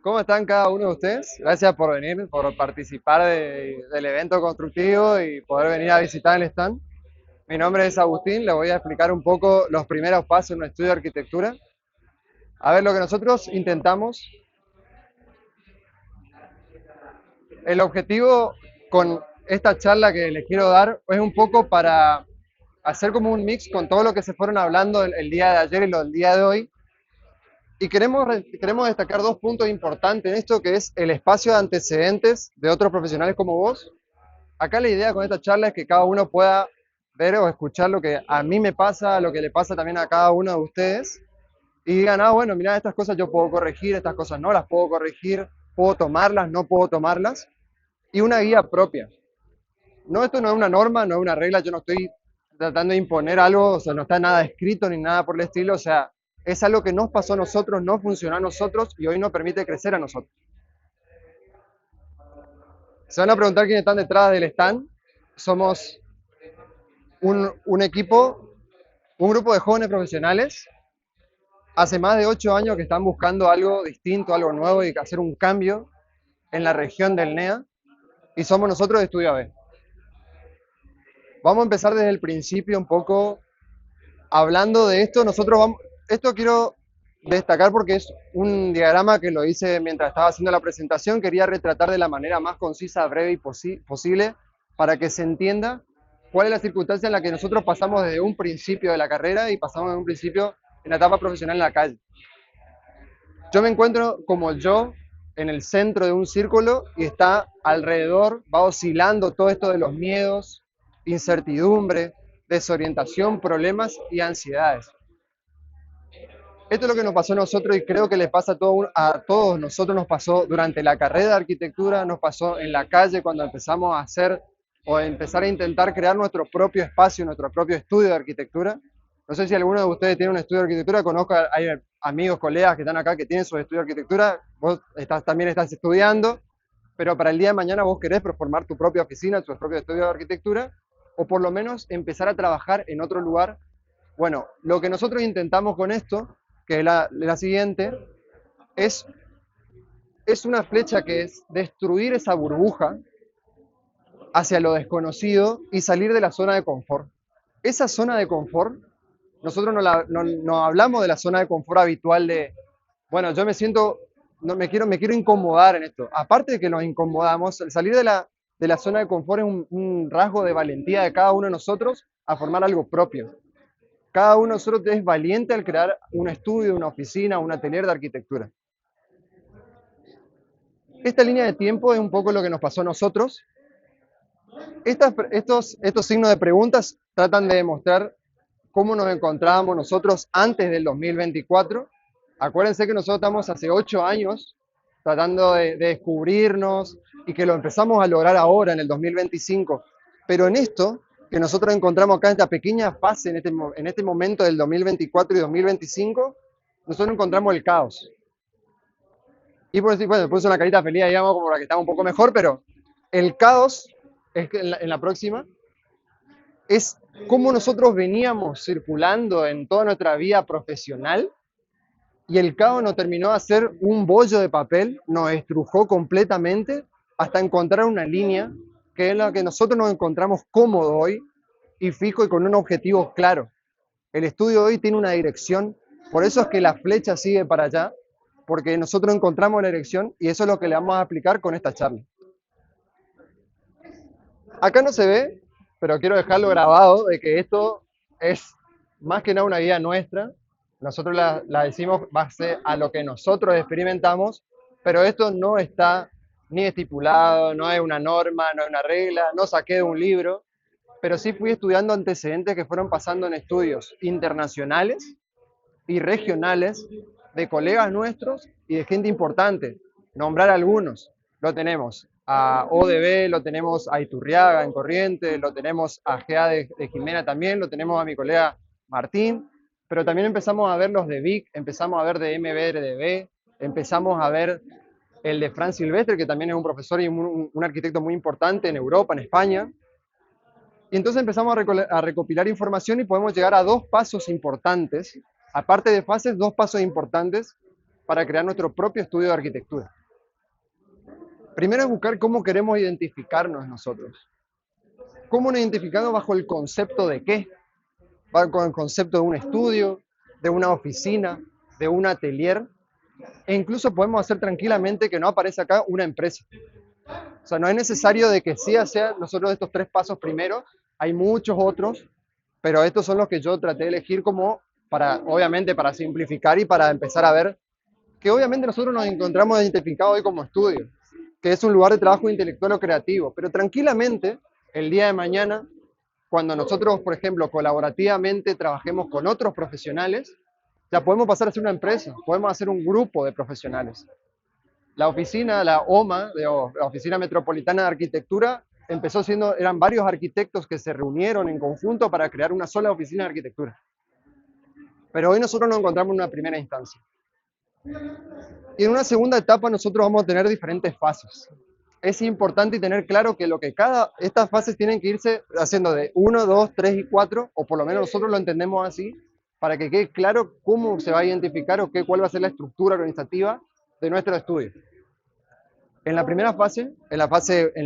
¿Cómo están cada uno de ustedes? Gracias por venir, por participar del evento constructivo y poder venir a visitar el stand. Mi nombre es Agustín, le voy a explicar un poco los primeros pasos en un estudio de arquitectura. A ver, lo que nosotros intentamos, el objetivo con esta charla que les quiero dar es un poco para hacer como un mix con todo lo que se fueron hablando el día de ayer y lo del día de hoy. Y queremos destacar dos puntos importantes en esto, que es el espacio de antecedentes de otros profesionales como vos. Acá la idea con esta charla es que cada uno pueda ver o escuchar lo que a mí me pasa, lo que le pasa también a cada uno de ustedes, y digan, ah, bueno, mira, estas cosas yo puedo corregir, estas cosas no las puedo corregir, puedo tomarlas, no puedo tomarlas, y una guía propia. No, esto no es una norma, no es una regla, yo no estoy tratando de imponer algo, o sea, no está nada escrito ni nada por el estilo, o sea, es algo que nos pasó a nosotros, no funcionó a nosotros y hoy nos permite crecer a nosotros. Se van a preguntar quiénes están detrás del stand. Somos un equipo, un grupo de jóvenes profesionales, hace más de 8 años que están buscando algo distinto, algo nuevo y hacer un cambio en la región del NEA, y somos nosotros de Estudio AB. Vamos a empezar desde el principio un poco hablando de esto. Esto quiero destacar porque es un diagrama que lo hice mientras estaba haciendo la presentación. Quería retratar de la manera más concisa, breve y posible para que se entienda cuál es la circunstancia en la que nosotros pasamos desde un principio de la carrera y pasamos de un principio en la etapa profesional en la calle. Yo me encuentro como yo en el centro de un círculo y está alrededor, va oscilando todo esto de los miedos, incertidumbre, desorientación, problemas y ansiedades. Esto es lo que nos pasó a nosotros y creo que le pasa a todos nosotros. Nos pasó durante la carrera de arquitectura, nos pasó en la calle cuando empezamos a hacer o a empezar a intentar crear nuestro propio espacio, nuestro propio estudio de arquitectura. No sé si alguno de ustedes tiene un estudio de arquitectura, conozco, hay amigos, colegas que están acá que tienen su estudio de arquitectura, vos también estás estudiando, pero para el día de mañana vos querés formar tu propia oficina, tu propio estudio de arquitectura, o por lo menos empezar a trabajar en otro lugar. Bueno, lo que nosotros intentamos con esto, que es la siguiente, es, es una flecha que es destruir esa burbuja hacia lo desconocido y salir de la zona de confort. Esa zona de confort, nosotros no hablamos de la zona de confort habitual de, bueno, yo me siento, no, me quiero incomodar en esto. Aparte de que nos incomodamos, el salir de la zona de confort es un rasgo de valentía de cada uno de nosotros a formar algo propio. Cada uno de nosotros es valiente al crear un estudio, una oficina, un atelier de arquitectura. Esta línea de tiempo es un poco lo que nos pasó a nosotros. Estos signos de preguntas tratan de demostrar cómo nos encontrábamos nosotros antes del 2024. Acuérdense que nosotros estamos hace 8 años tratando de descubrirnos y que lo empezamos a lograr ahora en el 2025. Pero en esto que nosotros encontramos acá, en esta pequeña fase, en este momento del 2024 y 2025, nosotros encontramos el caos. Y por decir, bueno, puse una carita feliz, digamos, como para que estaba un poco mejor, pero el caos es que en la próxima es cómo nosotros veníamos circulando en toda nuestra vida profesional y el caos nos terminó a hacer un bollo de papel, nos estrujó completamente hasta encontrar una línea que es la que nosotros nos encontramos cómodo hoy y fijo y con un objetivo claro. El estudio hoy tiene una dirección, por eso es que la flecha sigue para allá, porque nosotros encontramos la dirección y eso es lo que le vamos a aplicar con esta charla. Acá no se ve, pero quiero dejarlo grabado de que esto es más que nada una guía nuestra. Nosotros la decimos base a lo que nosotros experimentamos, pero esto no está ni estipulado, no es una norma, no es una regla, no saqué de un libro, pero sí fui estudiando antecedentes que fueron pasando en estudios internacionales y regionales de colegas nuestros y de gente importante. Nombrar algunos, lo tenemos a ODB, lo tenemos a Iturriaga en Corrientes, lo tenemos a GA de Jimena también, lo tenemos a mi colega Martín, pero también empezamos a ver los de Vic, empezamos a ver de MBRDB, empezamos a ver el de Fran Silvestre, que también es un profesor y un arquitecto muy importante en Europa, en España. Y entonces empezamos a recopilar información y podemos llegar a dos pasos importantes, aparte de fases, dos pasos importantes para crear nuestro propio estudio de arquitectura. Primero es buscar cómo queremos identificarnos nosotros. ¿Cómo nos identificamos bajo el concepto de qué? Bajo el concepto de un estudio, de una oficina, de un atelier, e incluso podemos hacer tranquilamente que no aparece acá una empresa. O sea, no es necesario de que sí sea nosotros estos 3 pasos primero, hay muchos otros, pero estos son los que yo traté de elegir como para, obviamente, para simplificar y para empezar a ver que obviamente nosotros nos encontramos identificados hoy como estudio, que es un lugar de trabajo intelectual o creativo, pero tranquilamente el día de mañana, cuando nosotros, por ejemplo, colaborativamente trabajemos con otros profesionales, ya podemos pasar a ser una empresa, podemos hacer un grupo de profesionales. La oficina, la OMA, la Oficina Metropolitana de Arquitectura, empezó siendo, eran varios arquitectos que se reunieron en conjunto para crear una sola oficina de arquitectura. Pero hoy nosotros nos encontramos en una primera instancia. Y en una segunda etapa nosotros vamos a tener diferentes fases. Es importante tener claro que estas fases tienen que irse haciendo de 1, 2, 3 y 4, o por lo menos nosotros lo entendemos así, para que quede claro cómo se va a identificar o cuál va a ser la estructura organizativa de nuestro estudio. En la primera fase, en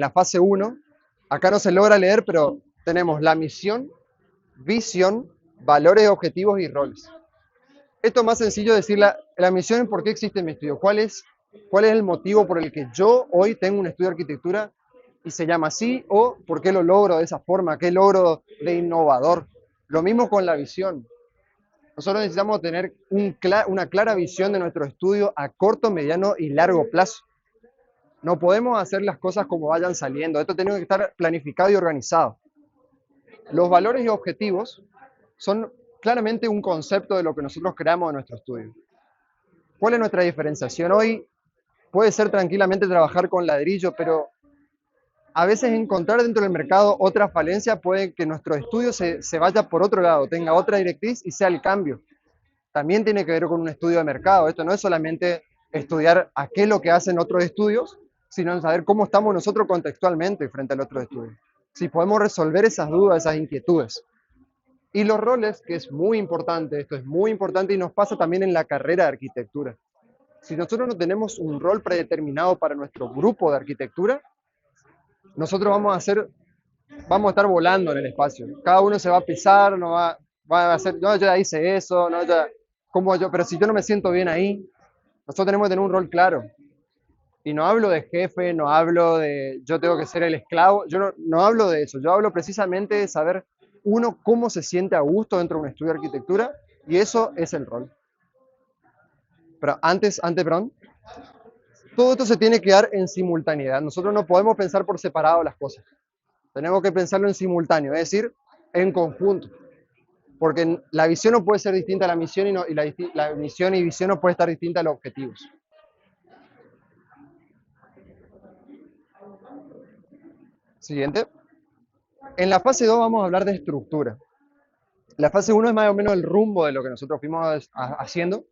la fase 1, acá no se logra leer, pero tenemos la misión, visión, valores, objetivos y roles. Esto es más sencillo decir la misión es por qué existe mi estudio, cuál es el motivo por el que yo hoy tengo un estudio de arquitectura y se llama así, o por qué lo logro de esa forma, qué logro de innovador. Lo mismo con la visión. Nosotros necesitamos tener una clara visión de nuestro estudio a corto, mediano y largo plazo. No podemos hacer las cosas como vayan saliendo. Esto tiene que estar planificado y organizado. Los valores y objetivos son claramente un concepto de lo que nosotros creamos en nuestro estudio. ¿Cuál es nuestra diferenciación? Hoy puede ser tranquilamente trabajar con ladrillo, pero a veces encontrar dentro del mercado otra falencia puede que nuestro estudio se vaya por otro lado, tenga otra directriz y sea el cambio. También tiene que ver con un estudio de mercado. Esto no es solamente estudiar a qué es lo que hacen otros estudios, sino saber cómo estamos nosotros contextualmente frente al otro estudio. Si podemos resolver esas dudas, esas inquietudes. Y los roles, que es muy importante, esto es muy importante y nos pasa también en la carrera de arquitectura. Si nosotros no tenemos un rol predeterminado para nuestro grupo de arquitectura, nosotros vamos a estar volando en el espacio. Cada uno se va a pisar, no va a hacer, no, yo ya hice eso, no, pero si yo no me siento bien ahí, nosotros tenemos que tener un rol claro. Y no hablo de jefe, no hablo de yo tengo que ser el esclavo, yo no hablo de eso, yo hablo precisamente de saber uno cómo se siente a gusto dentro de un estudio de arquitectura y eso es el rol. Pero perdón, todo esto se tiene que dar en simultaneidad. Nosotros no podemos pensar por separado las cosas. Tenemos que pensarlo en simultáneo, es decir, en conjunto. Porque la visión no puede ser distinta a la misión y la misión y visión no puede estar distinta a los objetivos. Siguiente. En la fase 2 vamos a hablar de estructura. La fase 1 es más o menos el rumbo de lo que nosotros fuimos haciendo.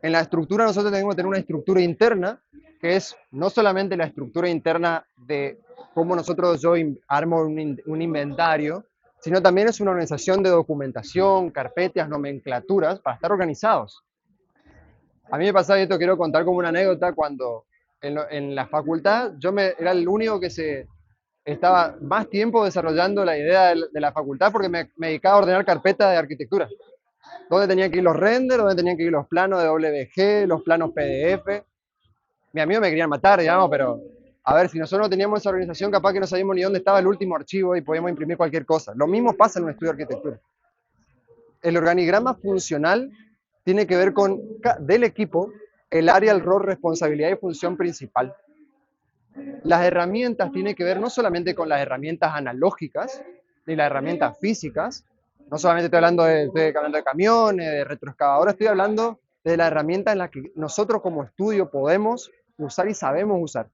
En la estructura nosotros tenemos que tener una estructura interna, que es no solamente la estructura interna de cómo yo armo un inventario, sino también es una organización de documentación, carpetas, nomenclaturas, para estar organizados. A mí me pasaba, y esto quiero contar como una anécdota, cuando en la facultad era el único que estaba más tiempo desarrollando la idea de la facultad porque me dedicaba a ordenar carpetas de arquitectura. Dónde tenían que ir los renders, dónde tenían que ir los planos de WG, los planos PDF. Mis amigos me querían matar, digamos, pero a ver, si nosotros no teníamos esa organización, capaz que no sabíamos ni dónde estaba el último archivo y podíamos imprimir cualquier cosa. Lo mismo pasa en un estudio de arquitectura. El organigrama funcional tiene que ver con, del equipo, el área, el rol, responsabilidad y función principal. Las herramientas tienen que ver no solamente con las herramientas analógicas, ni las herramientas físicas. No solamente estoy hablando de camiones, de retroexcavadoras, estoy hablando de la herramienta en la que nosotros como estudio podemos usar y sabemos usar.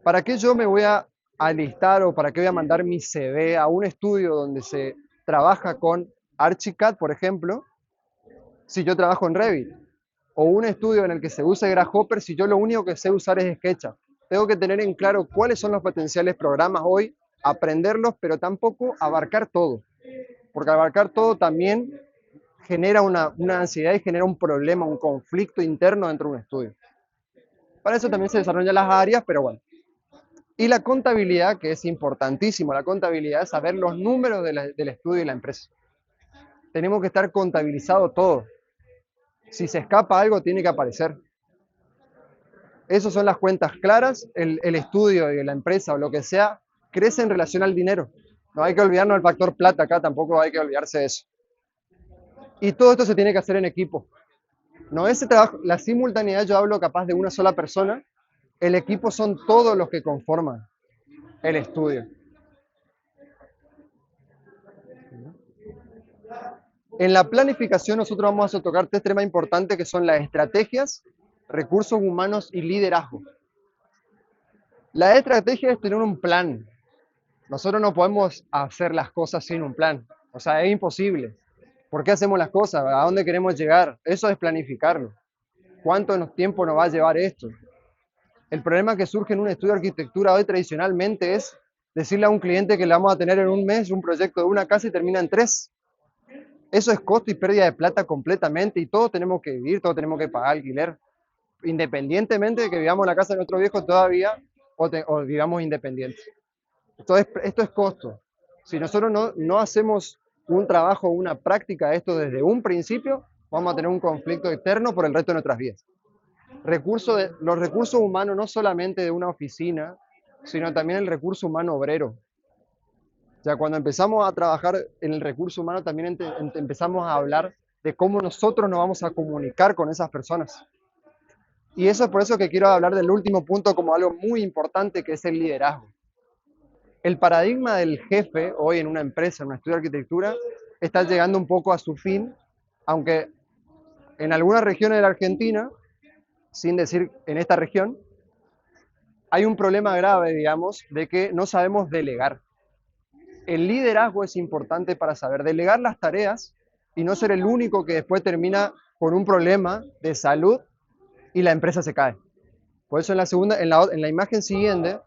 ¿Para qué yo me voy a alistar o para qué voy a mandar mi CV a un estudio donde se trabaja con Archicad, por ejemplo, si yo trabajo en Revit? O un estudio en el que se use Grasshopper si yo lo único que sé usar es SketchUp. Tengo que tener en claro cuáles son los potenciales programas hoy, aprenderlos, pero tampoco abarcar todo. Porque abarcar todo también genera una ansiedad y genera un problema, un conflicto interno dentro de un estudio. Para eso también se desarrollan las áreas, pero bueno. Y la contabilidad, que es importantísimo, la contabilidad es saber los números del estudio y la empresa. Tenemos que estar contabilizado todo. Si se escapa algo, tiene que aparecer. Esas son las cuentas claras, el estudio de la empresa o lo que sea, crece en relación al dinero. No hay que olvidarnos del factor plata acá, tampoco hay que olvidarse de eso. Y todo esto se tiene que hacer en equipo. No ese trabajo, la simultaneidad yo hablo capaz de una sola persona, el equipo son todos los que conforman el estudio. En la planificación nosotros vamos a tocar tres temas importantes que son las estrategias, recursos humanos y liderazgo. La estrategia es tener un plan. Nosotros no podemos hacer las cosas sin un plan. O sea, es imposible. ¿Por qué hacemos las cosas? ¿A dónde queremos llegar? Eso es planificarlo. ¿Cuánto tiempo nos va a llevar esto? El problema que surge en un estudio de arquitectura hoy tradicionalmente es decirle a un cliente que le vamos a tener en un mes un proyecto de una casa y termina en 3. Eso es costo y pérdida de plata completamente y todos tenemos que vivir, todos tenemos que pagar alquiler, independientemente de que vivamos en la casa de nuestro viejo todavía o vivamos independientes. Entonces, esto es costo. Si nosotros no hacemos un trabajo, una práctica de esto desde un principio, vamos a tener un conflicto eterno por el resto de nuestras vidas. Los recursos humanos no solamente de una oficina, sino también el recurso humano obrero. Ya cuando empezamos a trabajar en el recurso humano, también empezamos a hablar de cómo nosotros nos vamos a comunicar con esas personas. Y eso es por eso que quiero hablar del último punto como algo muy importante, que es el liderazgo. El paradigma del jefe hoy en una empresa, en un estudio de arquitectura, está llegando un poco a su fin, aunque en algunas regiones de la Argentina, sin decir en esta región, hay un problema grave, digamos, de que no sabemos delegar. El liderazgo es importante para saber delegar las tareas y no ser el único que después termina con un problema de salud y la empresa se cae. Por eso en la imagen siguiente,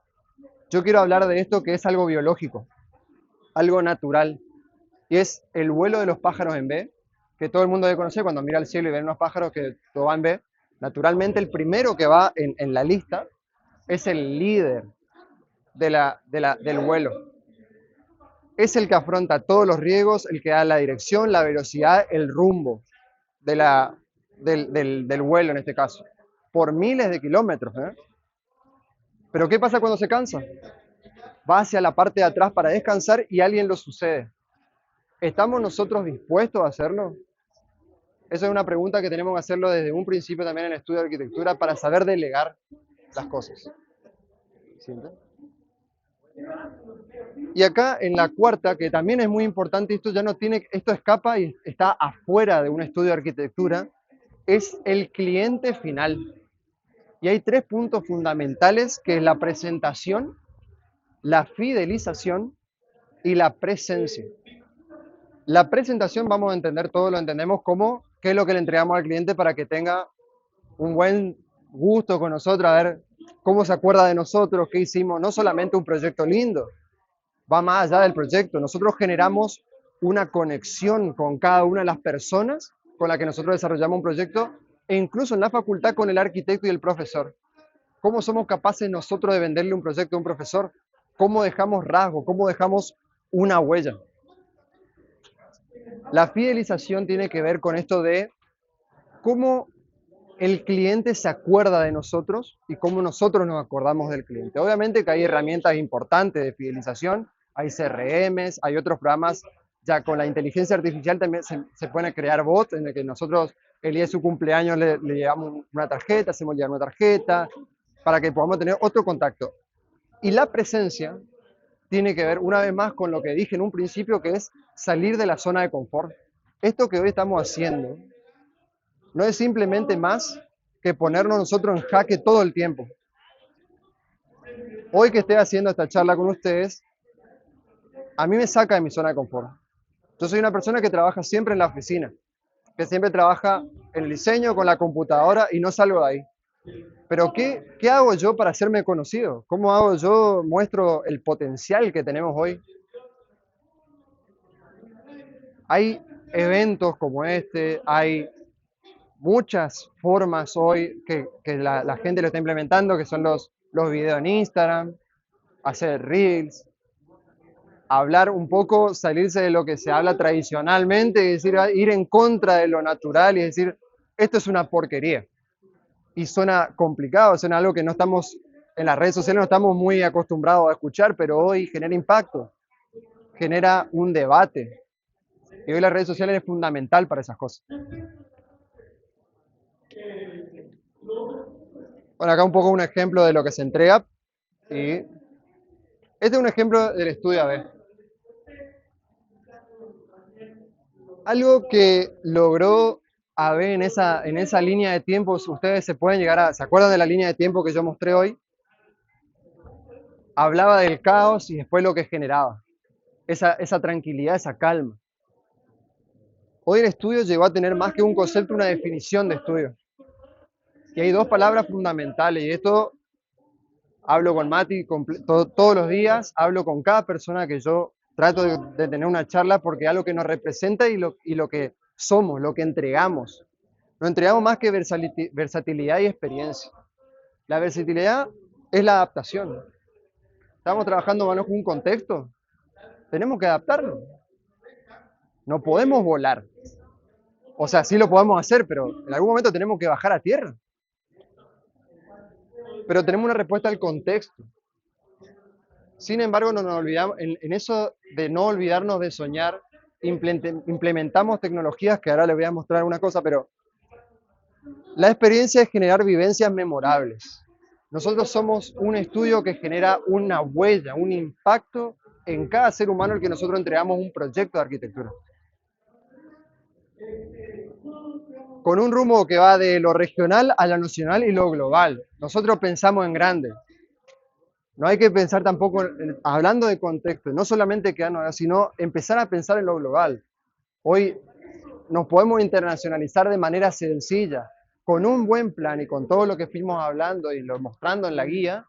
yo quiero hablar de esto que es algo biológico, algo natural, y es el vuelo de los pájaros en B, que todo el mundo debe conocer cuando mira al cielo y ve unos pájaros que todo va en B. Naturalmente, el primero que va en la lista es el líder del vuelo. Es el que afronta todos los riesgos, el que da la dirección, la velocidad, el rumbo del vuelo en este caso, por miles de kilómetros. Pero ¿qué pasa cuando se cansa? Va hacia la parte de atrás para descansar y alguien lo sucede. ¿Estamos nosotros dispuestos a hacerlo? Esa es una pregunta que tenemos que hacerlo desde un principio también en el estudio de arquitectura para saber delegar las cosas. ¿Siente? Y acá en la cuarta, que también es muy importante, esto escapa y está afuera de un estudio de arquitectura, es el cliente final. Y hay tres puntos fundamentales, que es la presentación, la fidelización y la presencia. La presentación vamos a entender todo, lo entendemos como qué es lo que le entregamos al cliente para que tenga un buen gusto con nosotros, a ver cómo se acuerda de nosotros, qué hicimos, no solamente un proyecto lindo, va más allá del proyecto. Nosotros generamos una conexión con cada una de las personas con las que nosotros desarrollamos un proyecto, e incluso en la facultad con el arquitecto y el profesor. ¿Cómo somos capaces nosotros de venderle un proyecto a un profesor? ¿Cómo dejamos rasgo? ¿Cómo dejamos una huella? La fidelización tiene que ver con esto de cómo el cliente se acuerda de nosotros y cómo nosotros nos acordamos del cliente. Obviamente que hay herramientas importantes de fidelización, hay CRMs, hay otros programas, ya con la inteligencia artificial también se pueden crear bots en el que nosotros el día de su cumpleaños le llevamos una tarjeta, hacemos llegar una tarjeta, para que podamos tener otro contacto. Y la presencia tiene que ver una vez más con lo que dije en un principio, que es salir de la zona de confort. Esto que hoy estamos haciendo no es simplemente más que ponernos nosotros en jaque todo el tiempo. Hoy que estoy haciendo esta charla con ustedes, a mí me saca de mi zona de confort. Yo soy una persona que trabaja siempre en la oficina, que siempre trabaja en el diseño con la computadora y no salgo de ahí. Pero ¿qué hago yo para hacerme conocido? ¿Cómo hago yo, muestro el potencial que tenemos hoy? Hay eventos como este, hay muchas formas hoy que la gente lo está implementando, que son los videos en Instagram, hacer reels, hablar un poco, salirse de lo que se habla tradicionalmente y decir, ir en contra de lo natural y decir, esto es una porquería. Y suena complicado, suena algo que no estamos, en las redes sociales no estamos muy acostumbrados a escuchar, pero hoy genera impacto, genera un debate. Y hoy las redes sociales es fundamental para esas cosas. Bueno, acá un poco un ejemplo de lo que se entrega. Y este es un ejemplo del estudio AB. Algo que logró AB en esa línea de tiempos, ustedes se pueden llegar a, ¿se acuerdan de la línea de tiempo que yo mostré hoy? Hablaba del caos y después lo que generaba. Esa tranquilidad, esa calma. Hoy el estudio llegó a tener más que un concepto, una definición de estudio. Y hay dos palabras fundamentales, y esto hablo con Mati todos los días, hablo con cada persona que yo trato de tener una charla porque es algo que nos representa y lo que somos, lo que entregamos. No entregamos más que versatilidad y experiencia. La versatilidad es la adaptación. Estamos trabajando bajo un contexto, tenemos que adaptarnos. No podemos volar. O sea, sí lo podemos hacer, pero en algún momento tenemos que bajar a tierra. Pero tenemos una respuesta al contexto. Sin embargo, no nos olvidamos, en eso de no olvidarnos de soñar, implementamos tecnologías que ahora les voy a mostrar una cosa, pero la experiencia es generar vivencias memorables. Nosotros somos un estudio que genera una huella, un impacto en cada ser humano al que nosotros entregamos un proyecto de arquitectura. Con un rumbo que va de lo regional a lo nacional y lo global. Nosotros pensamos en grande. No hay que pensar tampoco, hablando de contexto, no solamente quedarnos, sino empezar a pensar en lo global. Hoy nos podemos internacionalizar de manera sencilla. Con un buen plan y con todo lo que fuimos hablando y lo mostrando en la guía,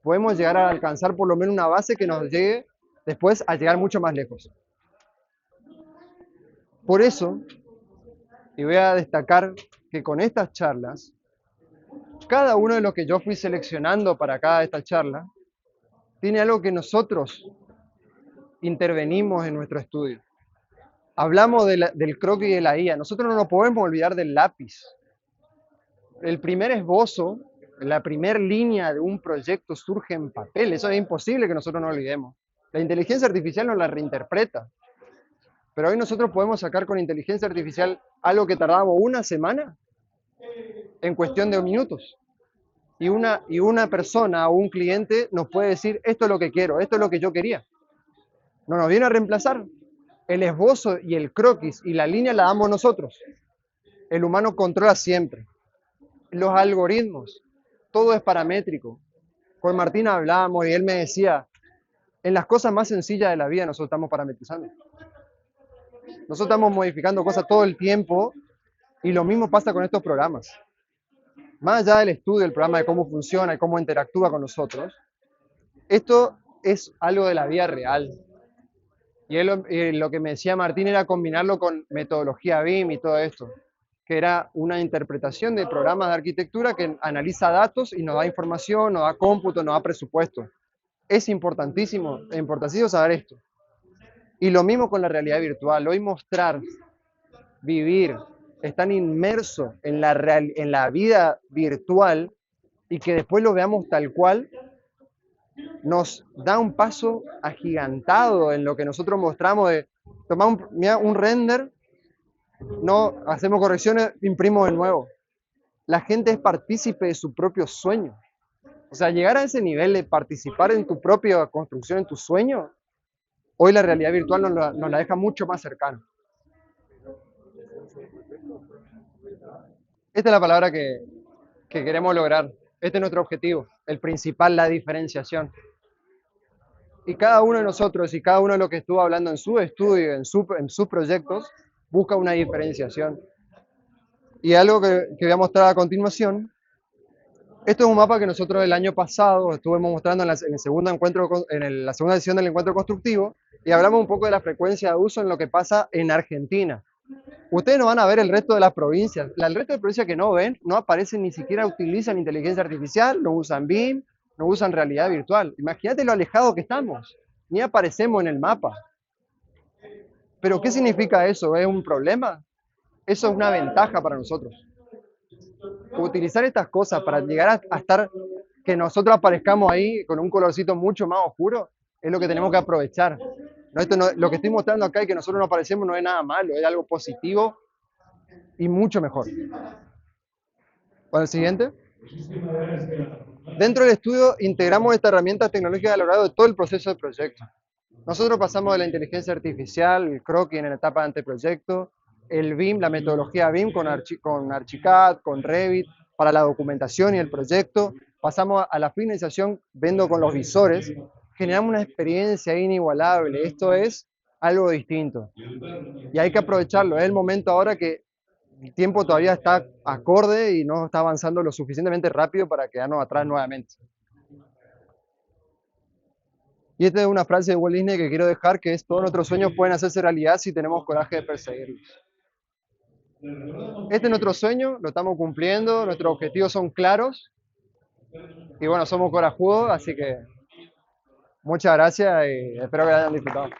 podemos llegar a alcanzar por lo menos una base que nos llegue después a llegar mucho más lejos. Por eso, y voy a destacar que con estas charlas, cada uno de los que yo fui seleccionando para cada de estas charlas, tiene algo que nosotros intervenimos en nuestro estudio. Hablamos del croquis y de la guía. Nosotros no nos podemos olvidar del lápiz. El primer esbozo, la primera línea de un proyecto surge en papel. Eso es imposible que nosotros no olvidemos. La inteligencia artificial nos la reinterpreta. Pero hoy nosotros podemos sacar con inteligencia artificial algo que tardaba una semana en cuestión de minutos. Y una persona o un cliente nos puede decir, esto es lo que quiero, esto es lo que yo quería. No nos viene a reemplazar. El esbozo y el croquis y la línea la damos nosotros. El humano controla siempre. Los algoritmos, todo es paramétrico. Con Martín hablábamos y él me decía, en las cosas más sencillas de la vida nosotros estamos parametrizando. Nosotros estamos modificando cosas todo el tiempo y lo mismo pasa con estos programas. Más allá del estudio del programa, de cómo funciona y cómo interactúa con nosotros, esto es algo de la vida real. Y lo que me decía Martín era combinarlo con metodología BIM y todo esto, que era una interpretación de programas de arquitectura que analiza datos y nos da información, nos da cómputo, nos da presupuesto. Es importantísimo saber esto. Y lo mismo con la realidad virtual. Hoy mostrar, vivir, estar inmerso en la vida virtual y que después lo veamos tal cual, nos da un paso agigantado en lo que nosotros mostramos de tomar un render, no hacemos correcciones, imprimo de nuevo. La gente es partícipe de su propio sueño. O sea, llegar a ese nivel de participar en tu propia construcción, en tu sueño, hoy la realidad virtual nos la deja mucho más cercana. Esta es la palabra que queremos lograr. Este es nuestro objetivo, el principal, la diferenciación. Y cada uno de nosotros y cada uno de los que estuvo hablando en su estudio, en sus proyectos, busca una diferenciación. Y algo que voy a mostrar a continuación, esto es un mapa que nosotros el año pasado estuvimos mostrando en el segundo encuentro, en la segunda edición del encuentro constructivo, y hablamos un poco de la frecuencia de uso en lo que pasa en Argentina. Ustedes no van a ver el resto de las provincias. El resto de provincias que no ven, no aparecen, ni siquiera utilizan inteligencia artificial, no usan BIM, no usan realidad virtual. Imagínate lo alejado que estamos. Ni aparecemos en el mapa. Pero ¿qué significa eso? ¿Es un problema? Eso es una ventaja para nosotros. Utilizar estas cosas para llegar a estar, que nosotros aparezcamos ahí con un colorcito mucho más oscuro, es lo que tenemos que aprovechar. Lo que estoy mostrando acá y que nosotros no aparecemos no es nada malo, es algo positivo y mucho mejor. Bueno, el siguiente. Dentro del estudio integramos esta herramienta tecnológica a lo largo de todo el proceso del proyecto. Nosotros pasamos de la inteligencia artificial, el croquis en la etapa de anteproyecto, el BIM, la metodología BIM con Archicad, con Revit, para la documentación y el proyecto. Pasamos a la finalización viendo con los visores. Generamos una experiencia inigualable. Esto es algo distinto. Y hay que aprovecharlo. Es el momento ahora que el tiempo todavía está acorde y no está avanzando lo suficientemente rápido para quedarnos atrás nuevamente. Y esta es una frase de Walt Disney que quiero dejar, que es: todos nuestros sueños pueden hacerse realidad si tenemos coraje de perseguirlos. Este es nuestro sueño, lo estamos cumpliendo, nuestros objetivos son claros y bueno, somos corajudos, así que muchas gracias y espero que lo hayan disfrutado.